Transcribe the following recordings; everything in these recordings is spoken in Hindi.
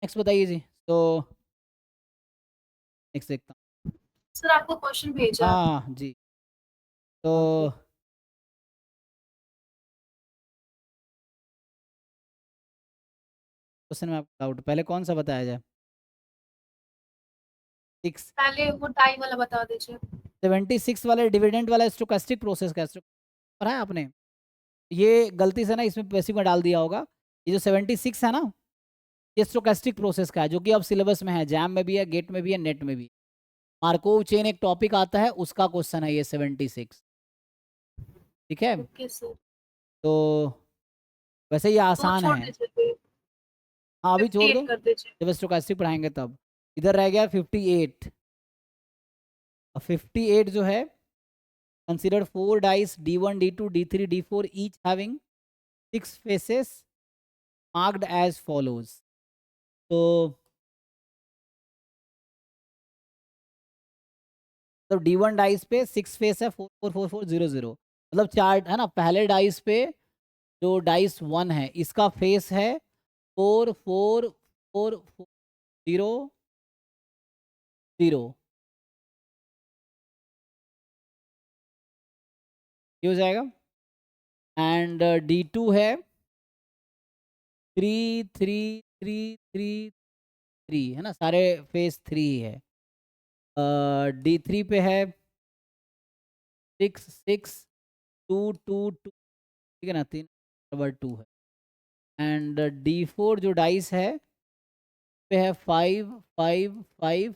नेक्स्ट बताइए जी। तो नेक्स्ट देखता हूँ। सर आपको क्वेश्चन भेजा। हाँ जी। तो क्वेश्चन में आपका डाउट पहले कौन सा बताया जाए? 6 पहले वो टाई वाला बता दीजिए। 76 वाले डिविडेंड वाला स्टोकेस्टिक प्रोसेस का पढ़ा है आपने? ये गलती से ना इसमें बेसिक में डाल दिया होगा। ये जो 76 है ना, ये स्टोकेस्टिक प्रोसेस का है, जो कि अब सिलेबस में है, जैम में भी है, गेट में भी है, नेट में भी। मार्कोव चेन एक टॉपिक आता है, उसका क्वेश्चन है ये 76। ठीक है। Okay sir. तो वैसे ये तो आसान छोड़ है। दीजिए फिर। हाँ अभी छोड़ 58 दो, कर दीजिए। जब स्टोकेस्टिक पढ़ाएंगे तब। इधर रह गया 58। 58 जो है, consider 4 dice d1 d2 d3 d4 each having 6 faces marked as follows. तो d1 डाइस पे 6 फेस है, 4 4 4 4 0 0, मतलब 4 है ना। पहले डाइस पे जो डाइस 1 है, इसका फेस है 4 4 4 0 0। ये हो जाएगा। एंड d2 है 3 3 3 3 3, है ना, सारे फेस 3 ही है। d3 पे है 6 6 2 2 2, ठीक है ना, 3 बराबर 2 है। एंड d4 जो डाइस है पे है 5 5 5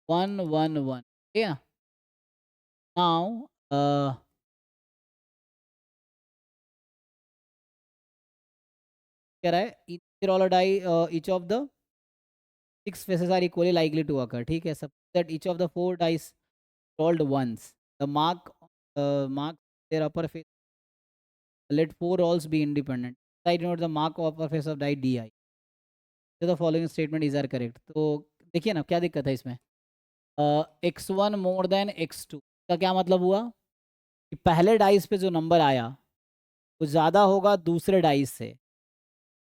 1 1 1, ठीक है। नाउ कह रहा है each roll die, each of the 6 faces are equally likely to occur, ठीक है। सब that each of the 4 dice rolled once, the mark their upper face, let 4 rolls be independent, I denote the mark of upper face of die di, so the following statement is are correct। तो देखिए ना क्या दिक्कत है इसमें। x1 मोर देन x2 का क्या मतलब हुआ कि पहले डाइस पे जो नंबर आया वो ज़्यादा होगा दूसरे डाइस से।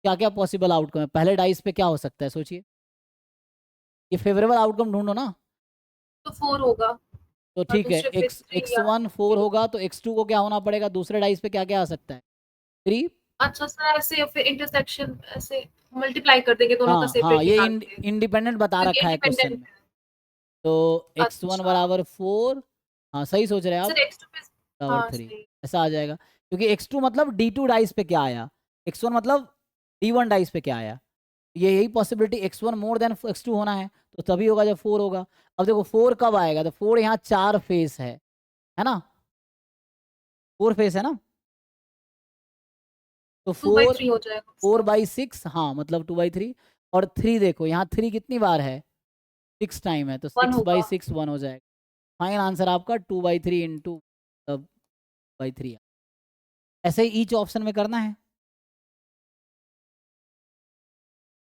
क्या क्या पॉसिबल आउटकम है पहले डाइस पे, क्या हो सकता है सोचिए। ये फेवरेबल आउटकम ढूंढो ना। तो 4 होगा तो और ठीक है, दूसरे पे एक्स 3 एक्स या वन 4 0। होगा तो x2 को क्या होना पड़ेगा, दूसरे डाइस पे क्या क्या आ सकता है, 3। अच्छा सर, ऐसे फिर इंटरसेक्शन ऐसे मल्टीप्लाई कर देंगे दोनों का हाँ हाँ, सेपरेट ये निकाल के, इंडिपेंडेंट बता क्योंकि रखा है क्वेश्चन इंडिपेंडेंट में। है। तो x1 अच्छा बराबर 4, हाँ सही सोच रहे हैं आप, सर, x2 पे। बराबर हाँ 3, सही। ऐसा आ जाएगा। क्योंकि x2 मतलब d2 डाइस पे क्या आया, x1 मतलब d1 डाइस पे क्या आया। ये यही possibility x1 more than x2 होना है, तो तभी होगा जब 4 होगा। अब देखो 4 कब आएगा, तो 4 यहाँ 4 फेस है ना, 4 फेस है ना। तो 4 2/3 हो जाएगा 4/6, हाँ मतलब 2/3। और 3 देखो यहाँ 3 कितनी बार है, 6 टाइम है, तो 1 होगा। 6/6 1 हो जाएगा। फाइनल आंसर आपका 2/3 इंटू बाई 3। ऐसे ही ईच ऑप्शन में करना है।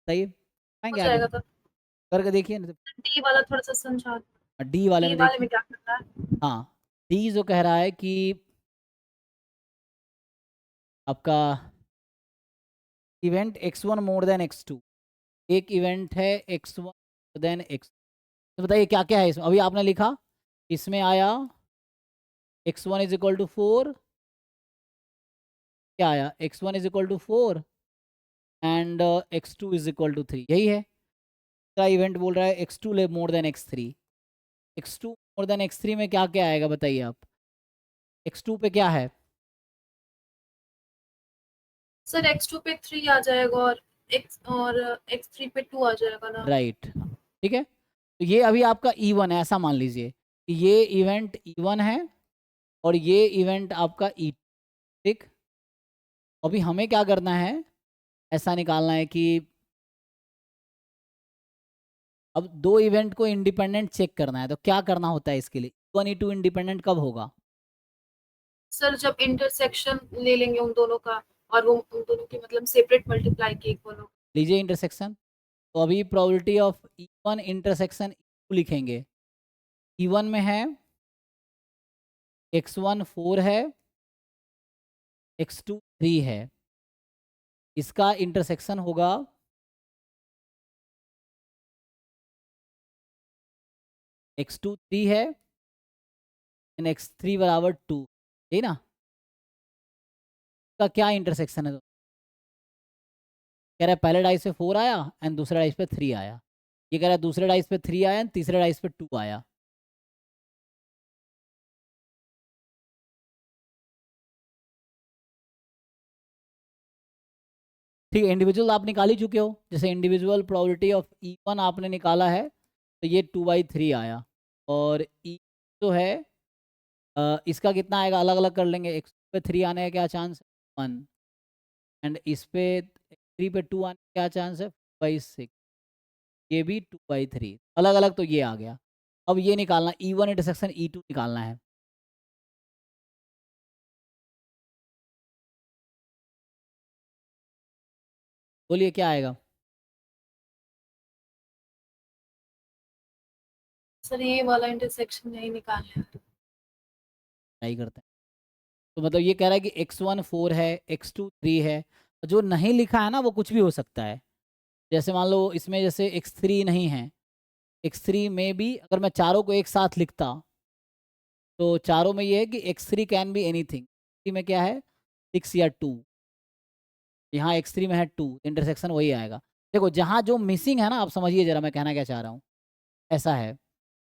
सही है, हो आएंगे आगे जाएगा तो। करके देखिए ना। डी वाला थोड़ा सा समझा। डी वाले डी में वाले देखिए। में क्या करना है? हाँ, डी जो कह रहा है कि आपका event x1 more than x2, एक इवेंट है x1 मोर देन x। तो बताइए क्या क्या है इसमें, अभी आपने लिखा इसमें आया x1 इज इक्वल टू 4, क्या आया x1 is equal to 4 and x2 is equal to 3, यही है। दूसरा इवेंट बोल रहा है x2 ले more than x3, x2 more than x3 में क्या क्या आएगा बताइए आप, x2 पे क्या है। सर x2 पे 3 आ जाएगा और x3 पे 2 आ जाएगा ना। राइट, ठीक है। तो ये अभी आपका E1 है, ऐसा मान लीजिए कि ये इवेंट E1 है और ये इवेंट आपका E2, ठीक। अभी हमें क्या करना है, ऐसा निकालना है कि अब दो इवेंट को इंडिपेंडेंट चेक करना है, तो क्या करना होता है इसके लिए, E1 E2 इंडिपेंडेंट कब होगा। सर जब इंटरसेक्शन ले लेंगे उन दोनों का, और वो उन दोनों की मतलब सेपरेट मल्टीप्लाई की इक्वल हो। लीजिए इंटरसेक्शन। तो अभी probability of E1 intersection E2 लिखेंगे। E1 में है x1 4 है, x2 3 है, इसका इंटरसेक्शन होगा x2 3 है एंड x3 बराबर 2, यही ना? का क्या इंटरसेक्शन है? तो कह रहा है पहले डाइस पे 4 आया एंड दूसरे डाइस पे 3 आया। ये कह रहा है दूसरे डाइस पे 3 आया एंड तीसरे डाइस पे 2 आया। ठीक है, इंडिविजुअल आप निकाल ही चुके हो। जैसे इंडिविजुअल प्रोबेबिलिटी ऑफ E1 आपने निकाला है तो ये 2/3 आया। और E जो है इसका कितना आएगा, अलग अलग कर लेंगे। x पे 3 आने का क्या चांस है? 1। एंड इस पे 3 पे 2 आने का क्या चांस है? 4/6। ये भी 2/3, अलग अलग तो ये आ गया। अब ये निकालना E1 इंटरसेक्शन E2 निकालना है। बोलिए क्या आएगा? सर ये वाला इंटरसेक्शन नहीं निकालना है। ट्राई करते हैं। तो मतलब ये कह रहा है कि x1 4 है, x2 3 है। जो नहीं लिखा है ना वो कुछ भी हो सकता है। जैसे मान लो इसमें जैसे x3 नहीं है, x3 में भी अगर मैं चारों को एक साथ लिखता तो चारों में ये है कि x3 कैन बी एनीथिंग। में क्या है 6 या 2, यहाँ x3 में है 2, इंटरसेक्शन वही आएगा। देखो जहाँ जो मिसिंग है ना, आप समझिए जरा मैं कहना क्या चाह रहा हूँ। ऐसा है,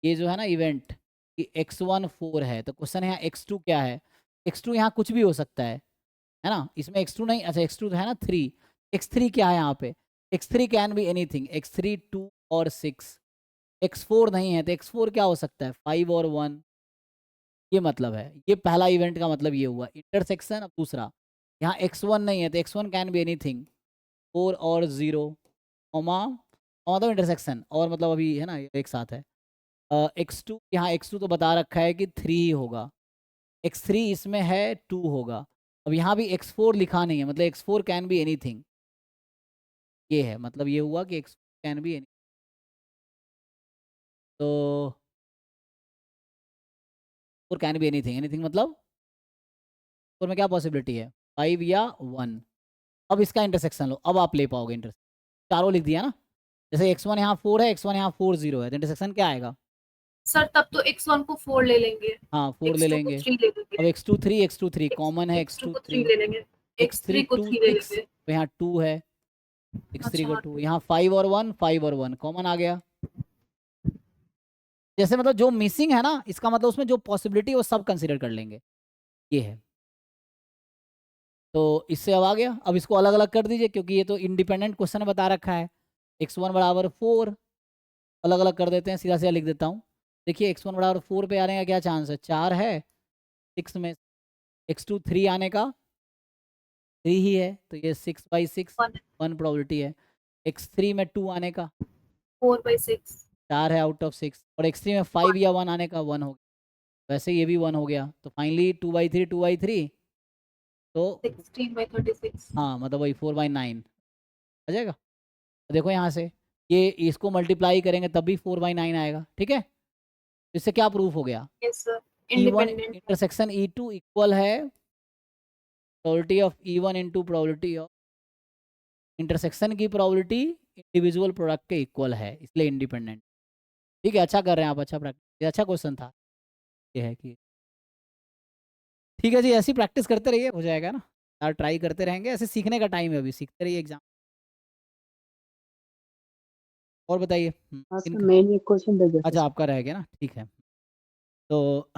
ये जो है ना इवेंट कि x1 4 है तो क्वेश्चन है यहाँ x2 क्या है। x2 यहाँ कुछ भी हो सकता है ना? इसमें x2 नहीं, अच्छा x2 तो है ना 3, x3 क्या है यहाँ पे? x3 can be anything, x3 2 और 6। x4 नहीं है तो x4 क्या हो सकता है? 5 और 1। ये मतलब है, ये पहला इवेंट का मतलब ये हुआ इंटरसेक्शन। अब दूसरा, यहाँ x1 नहीं है तो x1 कैन बी एनीथिंग, 4 और 0, कॉमा कॉमा तो इंटरसेक्शन और मतलब अभी है ना एक साथ है। x2, यहाँ x2 तो बता रखा है कि 3 ही होगा, x3 इसमें है 2 होगा। अब यहाँ भी x4 लिखा नहीं है, मतलब x4 कैन बी एनीथिंग। ये है मतलब ये हुआ कि x4 कैन बी एनी। तो 4 कैन बी एनीथिंग, एनीथिंग मतलब 4 में क्या पॉसिबिलिटी है? 5 या 1। अब इसका इंटरसेक्शन लो, अब आप ले पाओगे इंटरसेक्शन। चारों लिख दिया ना, जैसे x1 यहाँ 4 है, x1 यहाँ 4 0 है तो इंटरसेक्शन क्या आएगा? सर तब तो x1 को 4 ले लेंगे, हाँ 4 ले x2 को लेंगे। 3 ले अब लेंगे, x2 3 कॉमन है, x2 x2 को 3 3, ले लेंगे, x3 x3 को 2 3 ले 6, लेंगे। तो यहाँ 2 है, x3 अच्छा का हाँ 2, 2। यहाँ 5 और 1, 5 और 1 कॉमन आ गया। जैसे मतलब जो मिसिंग है ना, इसका मतलब उसमें जो पॉसिबिलिटी है वो सब कंसिडर कर लेंगे, ये है। तो इससे अब आ गया, अब इसको अलग अलग कर दीजिए क्योंकि ये तो इंडिपेंडेंट क्वेश्चन बता रखा है। x1 बराबर 4, अलग अलग कर देते हैं, सीधा सीधा लिख देता हूँ। देखिए x1 बराबर 4 पे आने का क्या चांस है? 4 है, 6 में x2 3 आने का 3 ही है तो ये 6/6, 1 1 प्रोबेबिलिटी है। x3 में 2 आने का 4/6 4 है आउट ऑफ 6, और x3 में 5 या 1 आने का 1 हो गया। वैसे ये भी 1 हो गया तो फाइनली 2/3 2/3, तो 16/36। हाँ मतलब वही 4/9 आ जाएगा। तो देखो यहाँ से ये इसको मल्टीप्लाई करेंगे तब भी 4/9 आएगा, ठीक है। इससे क्या प्रूफ हो गया? यस सर, E1 इंडिपेंडेंट है। इंटरसेक्शन E2 इक्वल है probability of E1 into probability of intersection की प्रोबेबिलिटी इंडिविजुअल प्रोडक्ट के इक्वल है, इसलिए इंडिपेंडेंट। ठीक है, अच्छा कर रहे हैं आप, अच्छा प्रैक्टिस, ये अच्छा क्वेश्चन था। ये है कि ठीक है जी, ऐसी प्रैक्टिस करते रहिए, हो जाएगा ना यार, ट्राई करते रहेंगे, ऐसे सीखने का टाइम है, अभी सीखते रहिए एग्जाम। और बताइए हाँ सर, इनका, मैंने एक क्वेश्चन भेजा था अच्छा सर। आपका रह गया ना, ठीक है। तो